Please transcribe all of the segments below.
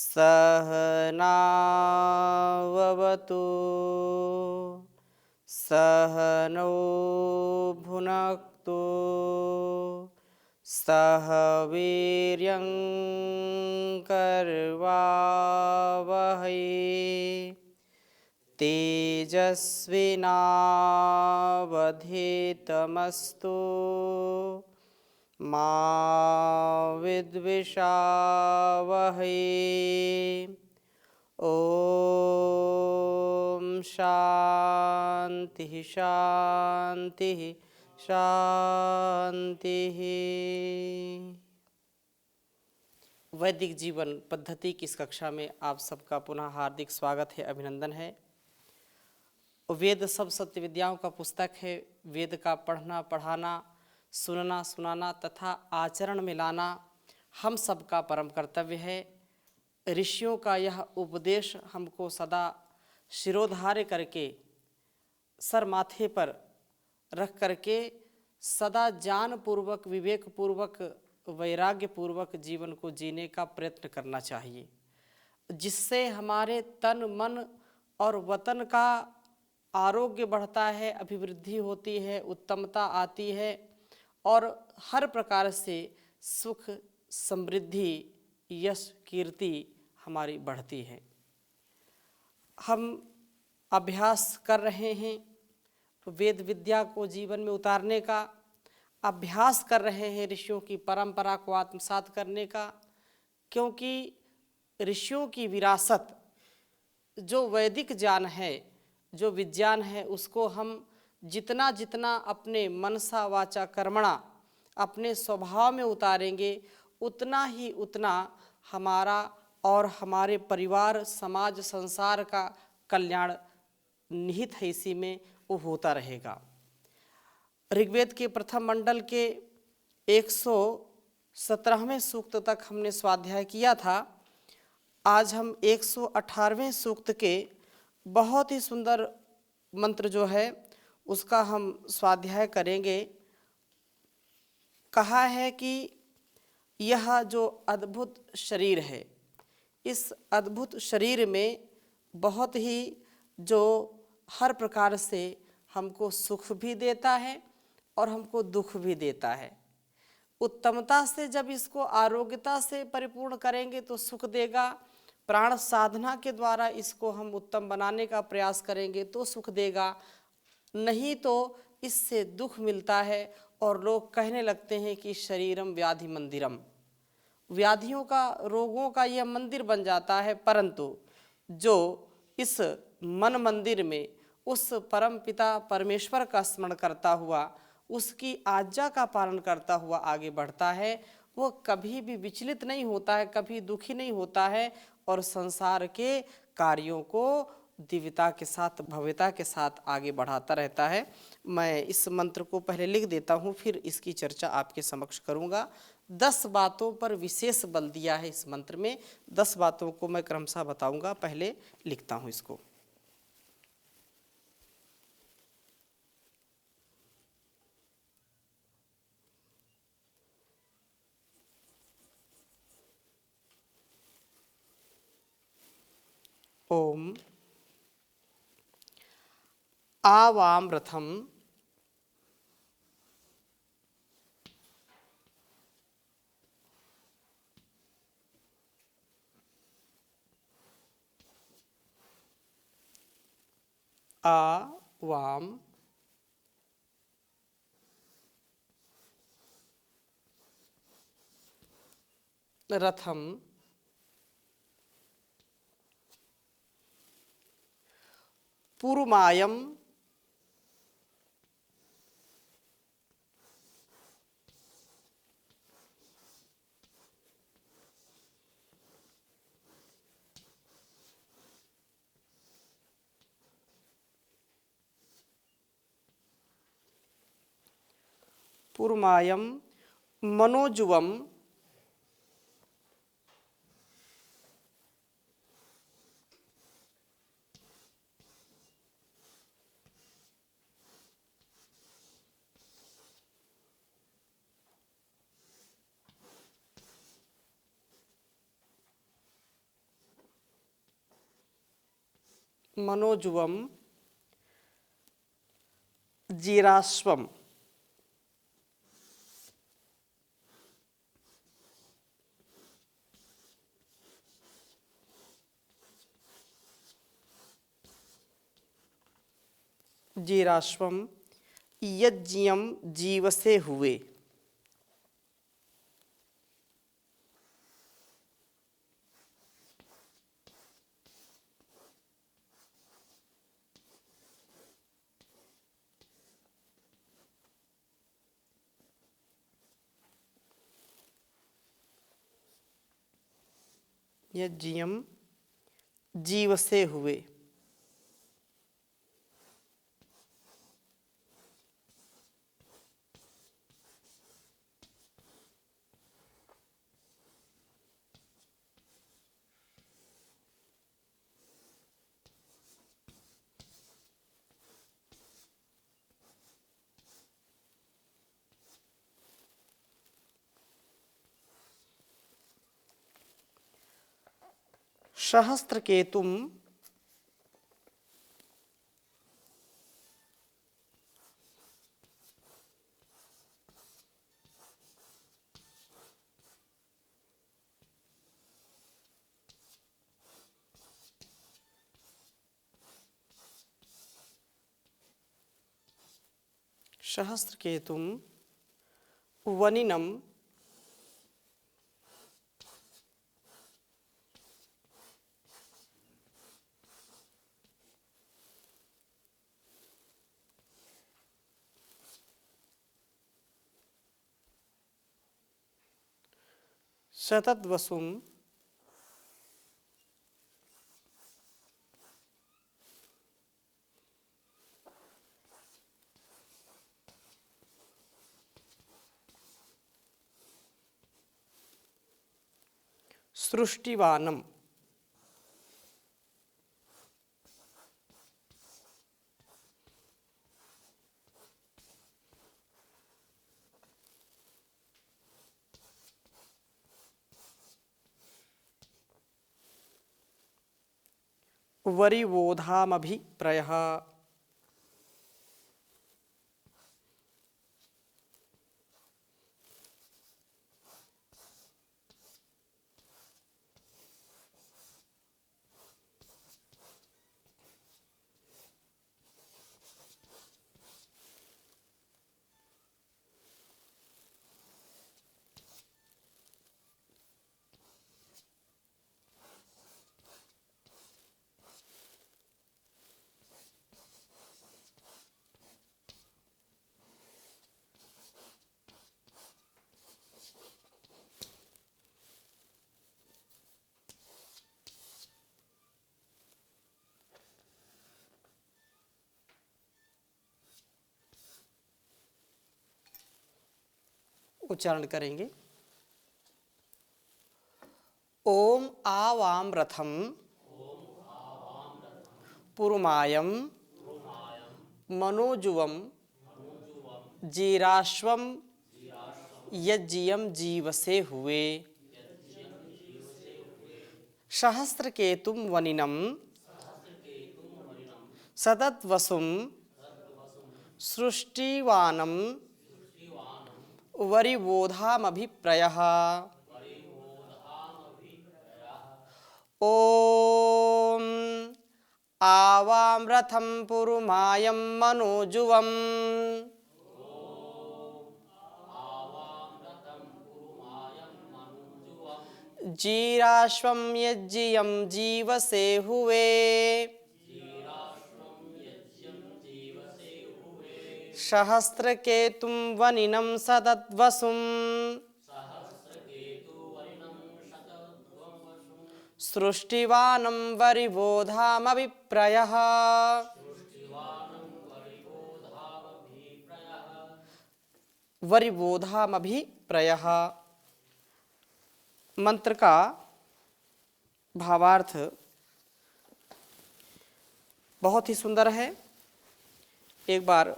सहनाववतु सहनौ भुनक्तु सह वीर्यं करवावहै तेजस्विनावधीतमस्तु मा विद्विषावहै। ओम शांति शांति शांति। वैदिक जीवन पद्धति की इस कक्षा में आप सबका पुनः हार्दिक स्वागत है, अभिनंदन है। वेद सब सत्य विद्याओं का पुस्तक है। वेद का पढ़ना पढ़ाना, सुनना सुनाना तथा आचरण में लाना हम सबका परम कर्तव्य है। ऋषियों का यह उपदेश हमको सदा शिरोधार्य करके, सर माथे पर रख करके सदा ज्ञान पूर्वक, विवेक पूर्वक, वैराग्य पूर्वक जीवन को जीने का प्रयत्न करना चाहिए, जिससे हमारे तन मन और वतन का आरोग्य बढ़ता है, अभिवृद्धि होती है, उत्तमता आती है और हर प्रकार से सुख, समृद्धि, यश, कीर्ति हमारी बढ़ती है। हम अभ्यास कर रहे हैं वेद विद्या को जीवन में उतारने का, अभ्यास कर रहे हैं ऋषियों की परंपरा को आत्मसात करने का, क्योंकि ऋषियों की विरासत जो वैदिक ज्ञान है, जो विज्ञान है, उसको हम जितना जितना अपने मनसा वाचा कर्मणा, अपने स्वभाव में उतारेंगे, उतना ही उतना हमारा और हमारे परिवार, समाज, संसार का कल्याण निहित है इसी में, वो होता रहेगा। ऋग्वेद के प्रथम मंडल के 117वें सूक्त तक हमने स्वाध्याय किया था। आज हम 118वें सूक्त के बहुत ही सुंदर मंत्र जो है उसका हम स्वाध्याय करेंगे। कहा है कि यह जो अद्भुत शरीर है, इस अद्भुत शरीर में बहुत ही जो हर प्रकार से हमको सुख भी देता है और हमको दुख भी देता है। उत्तमता से जब इसको आरोग्यता से परिपूर्ण करेंगे तो सुख देगा, प्राण साधना के द्वारा इसको हम उत्तम बनाने का प्रयास करेंगे तो सुख देगा, नहीं तो इससे दुख मिलता है और लोग कहने लगते हैं कि शरीरम व्याधि मंदिरम, व्याधियों का, रोगों का यह मंदिर बन जाता है। परंतु जो इस मन मंदिर में उस परम पिता परमेश्वर का स्मरण करता हुआ, उसकी आज्ञा का पालन करता हुआ आगे बढ़ता है, वो कभी भी विचलित नहीं होता है, कभी दुखी नहीं होता है और संसार के कार्यों को दिव्यता के साथ, भव्यता के साथ आगे बढ़ाता रहता है। मैं इस मंत्र को पहले लिख देता हूँ, फिर इसकी चर्चा आपके समक्ष करूँगा। 10 बातों पर विशेष बल दिया है इस मंत्र में। 10 बातों को मैं क्रमशः बताऊँगा, पहले लिखता हूँ इसको। ओम आवामृथम आवाम रथम पूर्वमायम पूर्वमायम मनोजुवम मनोजुवम जीराश्वम जीराश्वम यज्ञम जीवसे हुए। यज्ञम जीवसे हुए। सहस्त्रकेतुम सहस्त्रकेतुम वनिनम शतद्वसुम सृष्टिवानम वरिवोधामभिप्रयः। उच्चारण करेंगे। ओम आवाम रथम पुरुमायम मनोजुवम जीराश्वम यज्ञियम जीवसे हुए। सहस्त्रकेतुम वनिनम सतद्वसुम सृष्टिवानम वरिवोधामभिप्रयः। ओम आवाम रथम पुरुमायम मनोजुवम जीराश्वम यज्ञियम जीवसे हुए। सहस्त्रकेतुम वनिनम सतद्वसुम सृष्टिवानं वरिवोधामभिप्रयः। वरिवोधामभिप्रयः मंत्र का भावार्थ बहुत ही सुंदर है। एक बार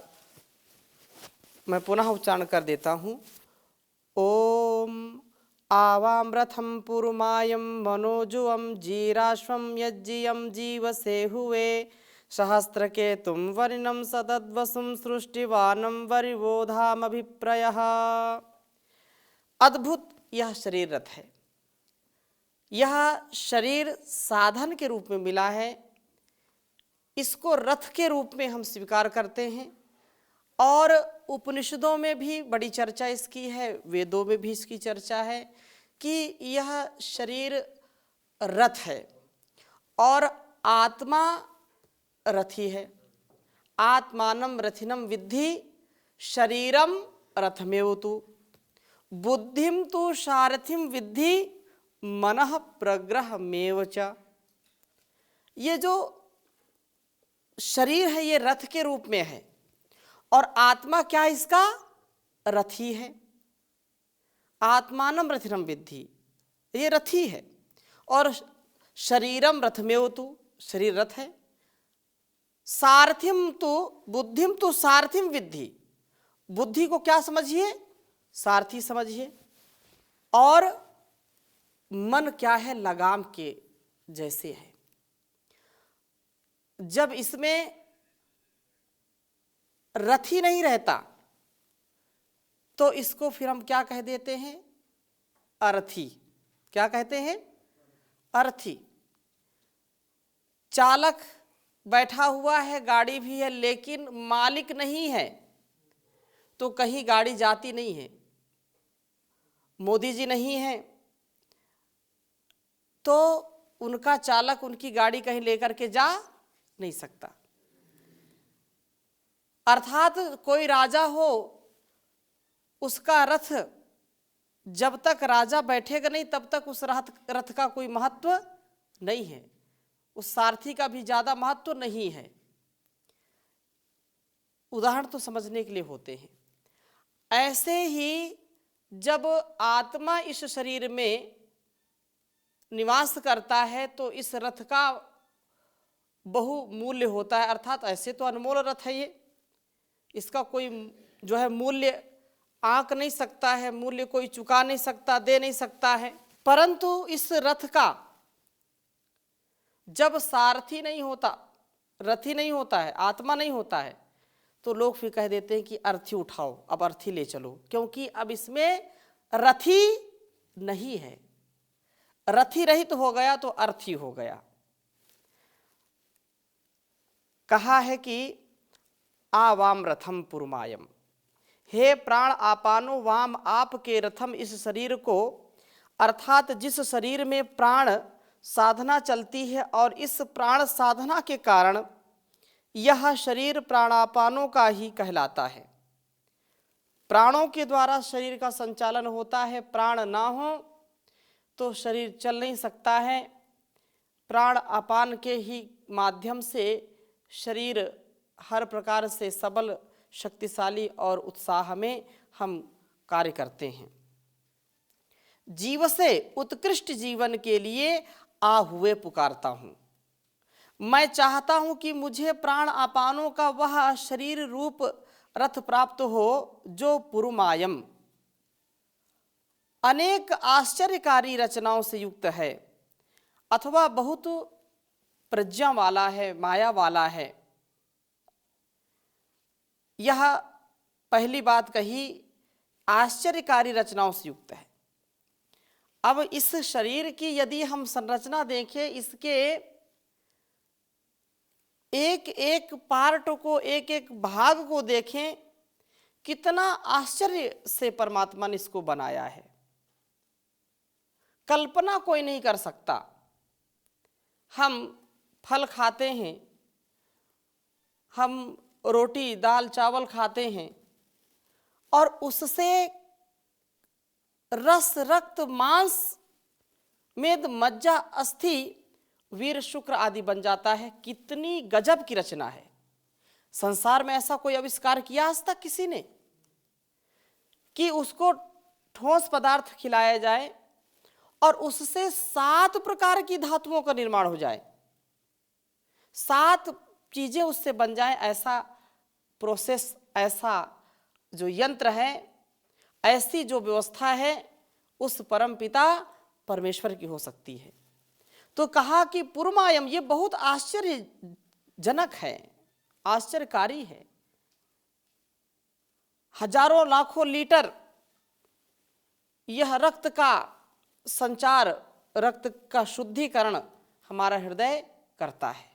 मैं पुनः उच्चारण कर देता हूँ। ओम आवां रथं पुरुमायं मनोजुवं जीराश्वं यज्जियं जीवसे हुए सहस्रकेतुं वरिणं सतद्वसुं सृष्टिवानं वरिवोधामभिप्रयः। अद्भुत यह शरीर रथ है। यह शरीर साधन के रूप में मिला है, इसको रथ के रूप में हम स्वीकार करते हैं और उपनिषदों में भी बड़ी चर्चा इसकी है, वेदों में भी इसकी चर्चा है कि यह शरीर रथ है और आत्मा रथी है। आत्मानं रथिनं विद्धि शरीरम रथमेव तु बुद्धिम तु सारथिम विद्धि मनः प्रग्रहमेव च। ये जो शरीर है ये रथ के रूप में है और आत्मा क्या इसका रथी है। आत्मानं रथिनं विद्धि, ये रथी है और शरीरम रथमेव तु, शरीर रथ है। सारथिम तु बुद्धिम तु सारथिम विद्धि, बुद्धि को क्या समझिए, सारथी समझिए। और मन क्या है, लगाम के जैसे है। जब इसमें रथी नहीं रहता तो इसको फिर हम क्या कह देते हैं, अरथी। क्या कहते हैं, अरथी। चालक बैठा हुआ है, गाड़ी भी है, लेकिन मालिक नहीं है तो कहीं गाड़ी जाती नहीं है। मोदी जी नहीं है तो उनका चालक उनकी गाड़ी कहीं लेकर के जा नहीं सकता। अर्थात कोई राजा हो, उसका रथ जब तक राजा बैठेगा नहीं तब तक उस रथ का कोई महत्व नहीं है, उस सारथी का भी ज्यादा महत्व नहीं है। उदाहरण तो समझने के लिए होते हैं। ऐसे ही जब आत्मा इस शरीर में निवास करता है तो इस रथ का बहुमूल्य होता है। अर्थात ऐसे तो अनमोल रथ है ये, इसका कोई जो है मूल्य आंक नहीं सकता है, मूल्य कोई चुका नहीं सकता, दे नहीं सकता है। परंतु इस रथ का जब सारथी नहीं होता, रथी नहीं होता है, आत्मा नहीं होता है, तो लोग फिर कह देते हैं कि अर्थी उठाओ, अब अर्थी ले चलो, क्योंकि अब इसमें रथी नहीं है। रथी रहित तो हो गया तो अर्थी हो गया। कहा है कि आवाम रथम पुरुमायम, हे प्राण आपानो वाम आपके रथम, इस शरीर को, अर्थात जिस शरीर में प्राण साधना चलती है और इस प्राण साधना के कारण यह शरीर प्राणापानों का ही कहलाता है। प्राणों के द्वारा शरीर का संचालन होता है। प्राण ना हो तो शरीर चल नहीं सकता है। प्राण अपान के ही माध्यम से शरीर हर प्रकार से सबल, शक्तिशाली और उत्साह में हम कार्य करते हैं। जीव से उत्कृष्ट जीवन के लिए आ हुए पुकारता हूं। मैं चाहता हूं कि मुझे प्राण अपानों का वह शरीर रूप रथ प्राप्त हो जो पुरुमायम, अनेक आश्चर्यकारी रचनाओं से युक्त है अथवा बहुत प्रज्ञा वाला है, माया वाला है। यह पहली बात कही, आश्चर्यकारी रचनाओं से युक्त है। अब इस शरीर की यदि हम संरचना देखें, इसके एक एक पार्ट को, एक एक भाग को देखें, कितना आश्चर्य से परमात्मा ने इसको बनाया है, कल्पना कोई नहीं कर सकता। हम फल खाते हैं, हम रोटी दाल चावल खाते हैं और उससे रस, रक्त, मांस, मेद, मज्जा, अस्थि, वीर, शुक्र आदि बन जाता है। कितनी गजब की रचना है। संसार में ऐसा कोई आविष्कार किया आज तक किसी ने कि उसको ठोस पदार्थ खिलाया जाए और उससे 7 प्रकार की धातुओं का निर्माण हो जाए, 7 चीजें उससे बन जाए। ऐसा प्रोसेस, ऐसा जो यंत्र है, ऐसी जो व्यवस्था है, उस परम पिता परमेश्वर की हो सकती है। तो कहा कि पुरमायम, ये बहुत आश्चर्यजनक है, आश्चर्यकारी है। हजारों लाखों लीटर यह रक्त का संचार, रक्त का शुद्धिकरण हमारा हृदय करता है,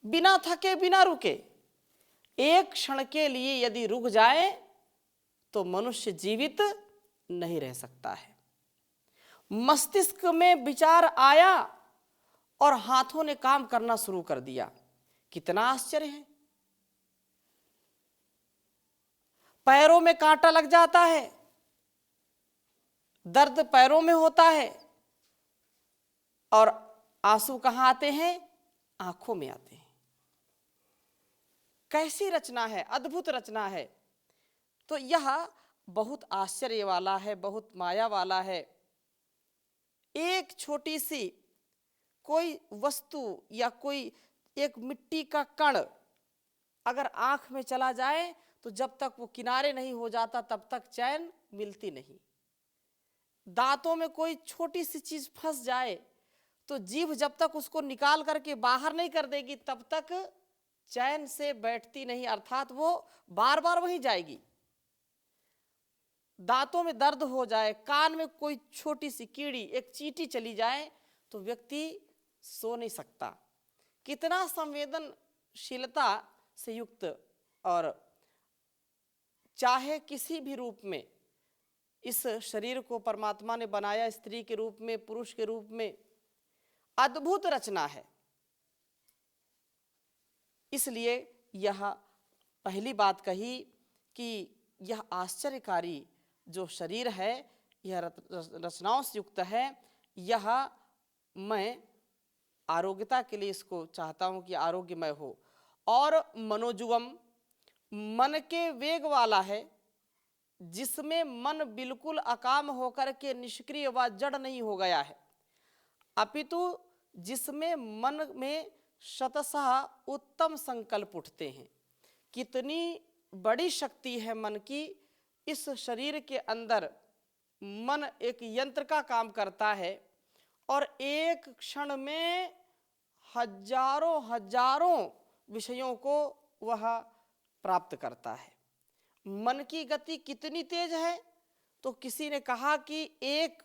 बिना थके बिना रुके। एक क्षण के लिए यदि रुक जाए तो मनुष्य जीवित नहीं रह सकता है। मस्तिष्क में विचार आया और हाथों ने काम करना शुरू कर दिया। कितना आश्चर्य है। पैरों में कांटा लग जाता है, दर्द पैरों में होता है, और आंसू कहां आते हैं? आंखों में आते हैं। कैसी रचना है, अद्भुत रचना है। तो यह बहुत आश्चर्य वाला है, बहुत माया वाला है। एक छोटी सी कोई वस्तु या कोई एक मिट्टी का कण अगर आंख में चला जाए तो जब तक वो किनारे नहीं हो जाता तब तक चैन मिलती नहीं। दांतों में कोई छोटी सी चीज फंस जाए तो जीभ जब तक उसको निकाल करके बाहर नहीं कर देगी तब तक चैन से बैठती नहीं, अर्थात वो बार बार वहीं जाएगी। दांतों में दर्द हो जाए, कान में कोई छोटी सी कीड़ी, एक चींटी चली जाए तो व्यक्ति सो नहीं सकता। कितना संवेदनशीलता से युक्त, और चाहे किसी भी रूप में इस शरीर को परमात्मा ने बनाया, स्त्री के रूप में, पुरुष के रूप में, अद्भुत रचना है। इसलिए यह पहली बात कही कि यह आश्चर्यकारी जो शरीर है यह रचनाओं से युक्त है। यह मैं आरोग्यता के लिए इसको चाहता हूं कि आरोग्यमय हो। और मनोजुगम, मन के वेग वाला है, जिसमें मन बिल्कुल अकाम होकर के निष्क्रिय व जड़ नहीं हो गया है, अपितु जिसमें मन में शतशः उत्तम संकल्प उठते हैं। कितनी बड़ी शक्ति है मन की। इस शरीर के अंदर मन एक यंत्र का काम करता है और एक क्षण में हजारों हजारों विषयों को वह प्राप्त करता है। मन की गति कितनी तेज है, तो किसी ने कहा कि एक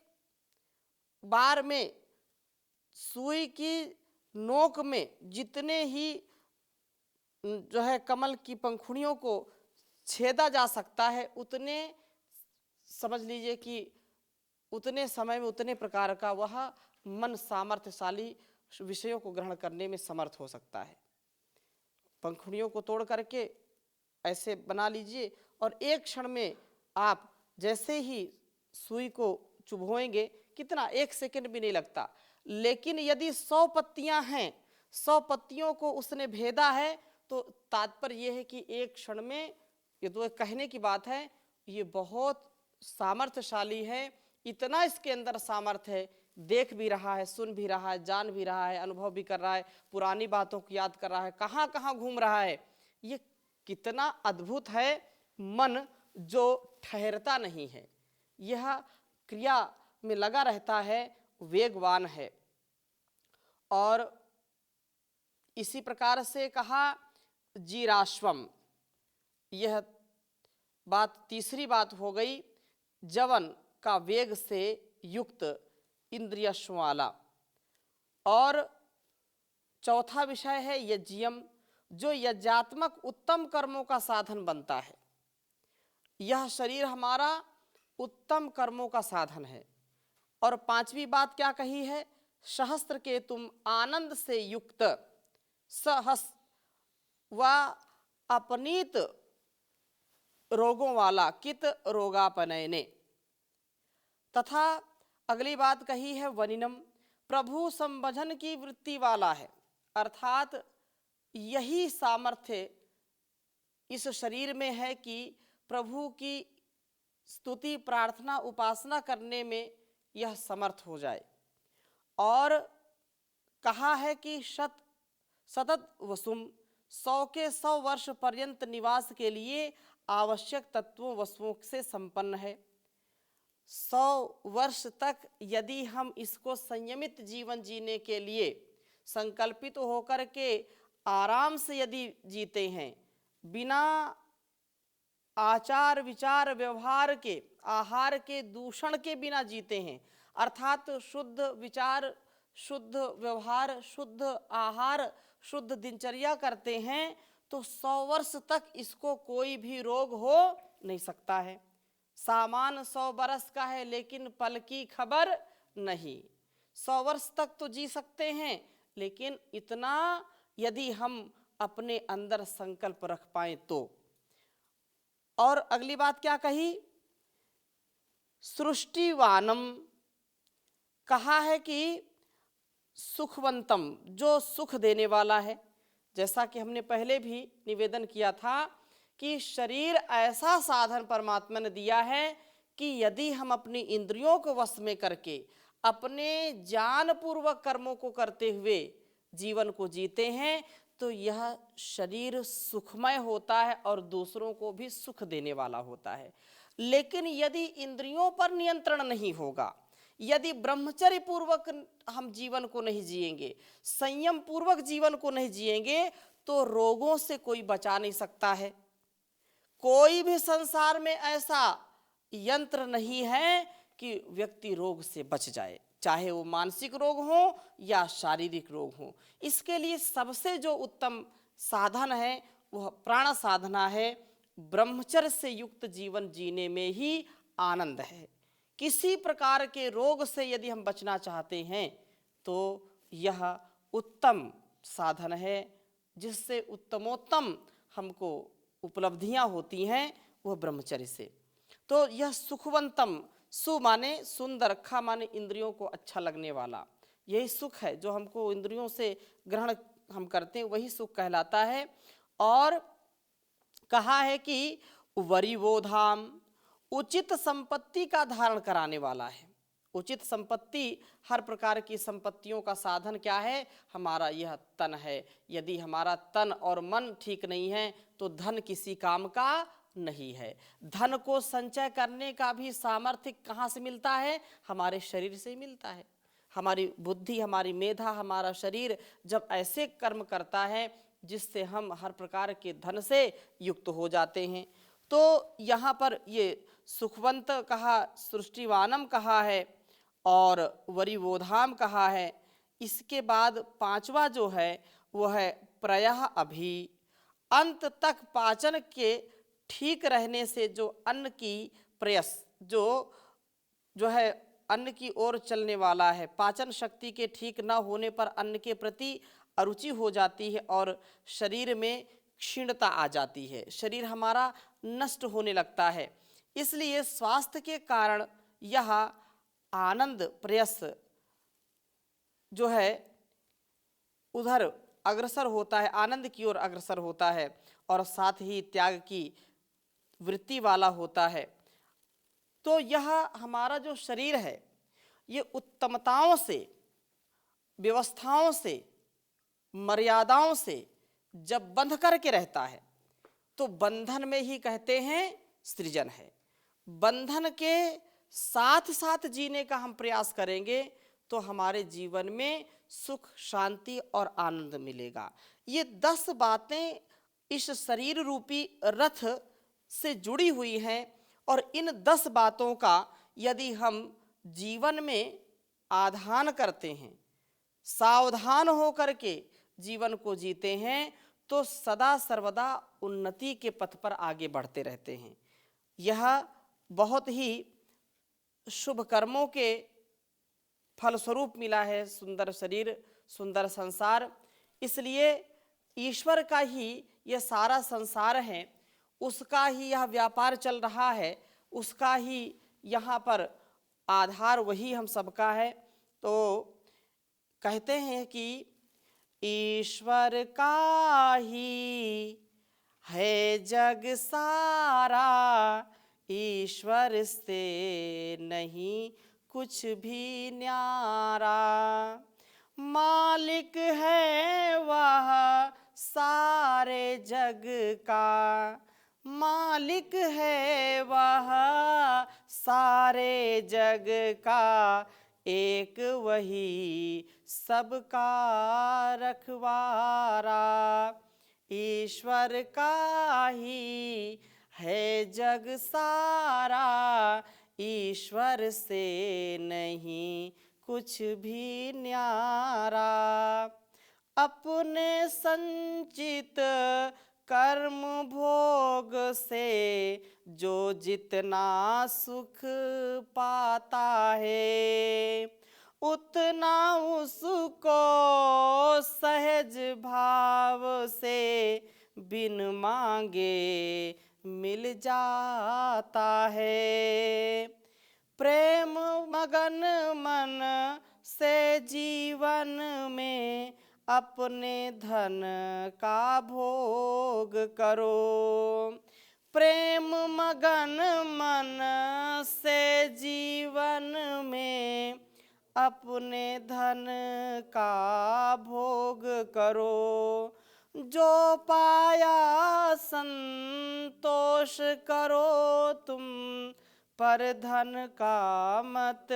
बार में सुई की नोक में जितने ही जो है कमल की पंखुड़ियों को छेदा जा सकता है, उतने समझ लीजिए कि उतने समय में उतने प्रकार का वह मन सामर्थ्यशाली विषयों को ग्रहण करने में समर्थ हो सकता है। पंखुड़ियों को तोड़ करके ऐसे बना लीजिए और एक क्षण में आप जैसे ही सुई को चुभोएंगे, कितना, एक सेकंड भी नहीं लगता। लेकिन यदि 100 पत्तियां हैं, 100 पत्तियों को उसने भेदा है, तो तात्पर्य यह है कि एक क्षण में, ये तो एक कहने की बात है, ये बहुत सामर्थ्यशाली है। इतना इसके अंदर सामर्थ्य है, देख भी रहा है, सुन भी रहा है, जान भी रहा है, अनुभव भी कर रहा है, पुरानी बातों को याद कर रहा है, कहाँ कहाँ घूम रहा है। ये कितना अद्भुत है। मन जो ठहरता नहीं है, यह क्रिया में लगा रहता है, वेगवान है। और इसी प्रकार से कहा जीराश्वम, यह बात तीसरी बात हो गई, जवन का वेग से युक्त इंद्रियश्व वाला। और चौथा विषय है यज्ञम, जो यज्ञात्मक उत्तम कर्मों का साधन बनता है। यह शरीर हमारा उत्तम कर्मों का साधन है। और पांचवी बात क्या कही है? सहस्त्र के तुम आनंद से युक्त सहस व अपनीत रोगों वाला कित रोगापनयने। तथा अगली बात कही है वनिनम, प्रभु संभजन की वृत्ति वाला है, अर्थात यही सामर्थ्य इस शरीर में है कि प्रभु की स्तुति, प्रार्थना, उपासना करने में यह समर्थ हो जाए। और कहा है कि सतत वसुम, 100 के 100 वर्ष पर्यंत निवास के लिए आवश्यक तत्वों वस्तुओं से संपन्न है। 100 वर्ष तक यदि हम इसको संयमित जीवन जीने के लिए संकल्पित होकर के आराम से यदि जीते हैं, बिना आचार विचार व्यवहार के, आहार के दूषण के बिना जीते हैं, अर्थात शुद्ध विचार, शुद्ध व्यवहार, शुद्ध आहार, शुद्ध दिनचर्या करते हैं, तो 100 वर्ष तक इसको कोई भी रोग हो नहीं सकता है। सामान 100 बरस का है लेकिन पल की खबर नहीं। 100 वर्ष तक तो जी सकते हैं, लेकिन इतना यदि हम अपने अंदर संकल्प रख पाए तो। और अगली बात क्या कही? सृष्टिवानम, कहा है कि सुखवंतम, जो सुख देने वाला है। जैसा कि हमने पहले भी निवेदन किया था कि शरीर ऐसा साधन परमात्मा ने दिया है कि यदि हम अपनी इंद्रियों को वश में करके अपने ज्ञान पूर्वक कर्मों को करते हुए जीवन को जीते हैं, तो यह शरीर सुखमय होता है और दूसरों को भी सुख देने वाला होता है। लेकिन यदि इंद्रियों पर नियंत्रण नहीं होगा, यदि ब्रह्मचर्य पूर्वक हम जीवन को नहीं जिएंगे, संयम पूर्वक जीवन को नहीं जिएंगे, तो रोगों से कोई बचा नहीं सकता है। कोई भी संसार में ऐसा यंत्र नहीं है कि व्यक्ति रोग से बच जाए, चाहे वो मानसिक रोग हो या शारीरिक रोग हो। इसके लिए सबसे जो उत्तम साधन है वह प्राण साधना है। ब्रह्मचर्य से युक्त जीवन जीने में ही आनंद है। किसी प्रकार के रोग से यदि हम बचना चाहते हैं तो यह उत्तम साधन है, जिससे उत्तमोत्तम हमको उपलब्धियां होती हैं, वह ब्रह्मचर्य से। तो यह सुखवंतम, सु माने सुंदर, खा माने इंद्रियों को अच्छा लगने वाला, यही सुख है जो हमको इंद्रियों से ग्रहण हम करते हैं, वही सुख कहलाता है। और कहा है कि वरिवोधाम, उचित संपत्ति का धारण कराने वाला है। उचित संपत्ति, हर प्रकार की संपत्तियों का साधन क्या है? हमारा यह तन है। यदि हमारा तन और मन ठीक नहीं है तो धन किसी काम का नहीं है। धन को संचय करने का भी सामर्थ्य कहाँ से मिलता है? हमारे शरीर से ही मिलता है। हमारी बुद्धि, हमारी मेधा, हमारा शरीर जब ऐसे कर्म करता है जिससे हम हर प्रकार के धन से युक्त हो जाते हैं। तो यहाँ पर ये सुखवंत कहा, सृष्टिवानम कहा है और वरिवोधाम कहा है। इसके बाद पांचवा जो है वह है प्रयः अभि, अंत तक पाचन के ठीक रहने से जो अन्न की प्रयस, जो है अन्न की ओर चलने वाला है। पाचन शक्ति के ठीक न होने पर अन्न के प्रति अरुचि हो जाती है और शरीर में क्षीणता आ जाती है, शरीर हमारा नष्ट होने लगता है। इसलिए स्वास्थ्य के कारण यह आनंद प्रयस जो है उधर अग्रसर होता है, आनंद की ओर अग्रसर होता है और साथ ही त्याग की वृत्ति वाला होता है। तो यह हमारा जो शरीर है ये उत्तमताओं से, व्यवस्थाओं से, मर्यादाओं से जब बंध करके रहता है तो बंधन में ही कहते हैं सृजन है। बंधन के साथ साथ जीने का हम प्रयास करेंगे तो हमारे जीवन में सुख, शांति और आनंद मिलेगा। ये 10 बातें इस शरीर रूपी रथ से जुड़ी हुई हैं और इन 10 बातों का यदि हम जीवन में आधान करते हैं, सावधान होकर के जीवन को जीते हैं, तो सदा सर्वदा उन्नति के पथ पर आगे बढ़ते रहते हैं। यह बहुत ही शुभ कर्मों के फलस्वरूप मिला है सुंदर शरीर, सुंदर संसार। इसलिए ईश्वर का ही यह सारा संसार है, उसका ही यह व्यापार चल रहा है, उसका ही यहाँ पर आधार वही हम सबका है। तो कहते हैं कि ईश्वर का ही है जग सारा, ईश्वर से नहीं कुछ भी न्यारा। मालिक है वह सारे जग का, मालिक है वह सारे सारे जग का एक वही सबका रखवारा। ईश्वर का ही है जग सारा, ईश्वर से नहीं कुछ भी न्यारा। अपने संचित कर्म भोग से जो जितना सुख पाता है, उतना उसको सहज भाव से बिन मांगे मिल जाता है। प्रेम मगन मन से जीवन में अपने धन का भोग करो। प्रेम मगन मन से जीवन में अपने धन का भोग करो। जो पाया संतोष करो तुम, पर धन का मत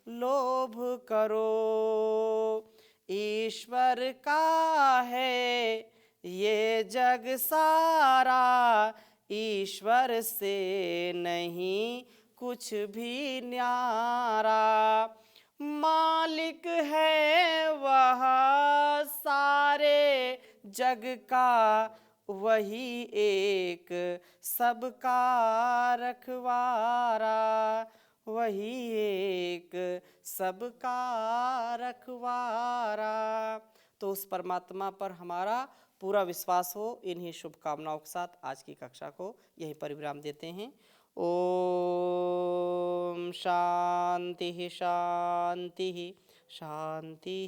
लोभ करो। ईश्वर का है ये जग सारा, ईश्वर से नहीं कुछ भी न्यारा। मालिक है वह सारे जग का, वही एक सबका रखवारा, वही एक सबका रखवारा। तो उस परमात्मा पर हमारा पूरा विश्वास हो। इन्हीं शुभकामनाओं के साथ आज की कक्षा को यहीं पर विराम देते हैं। ओम शांति शांति शांति।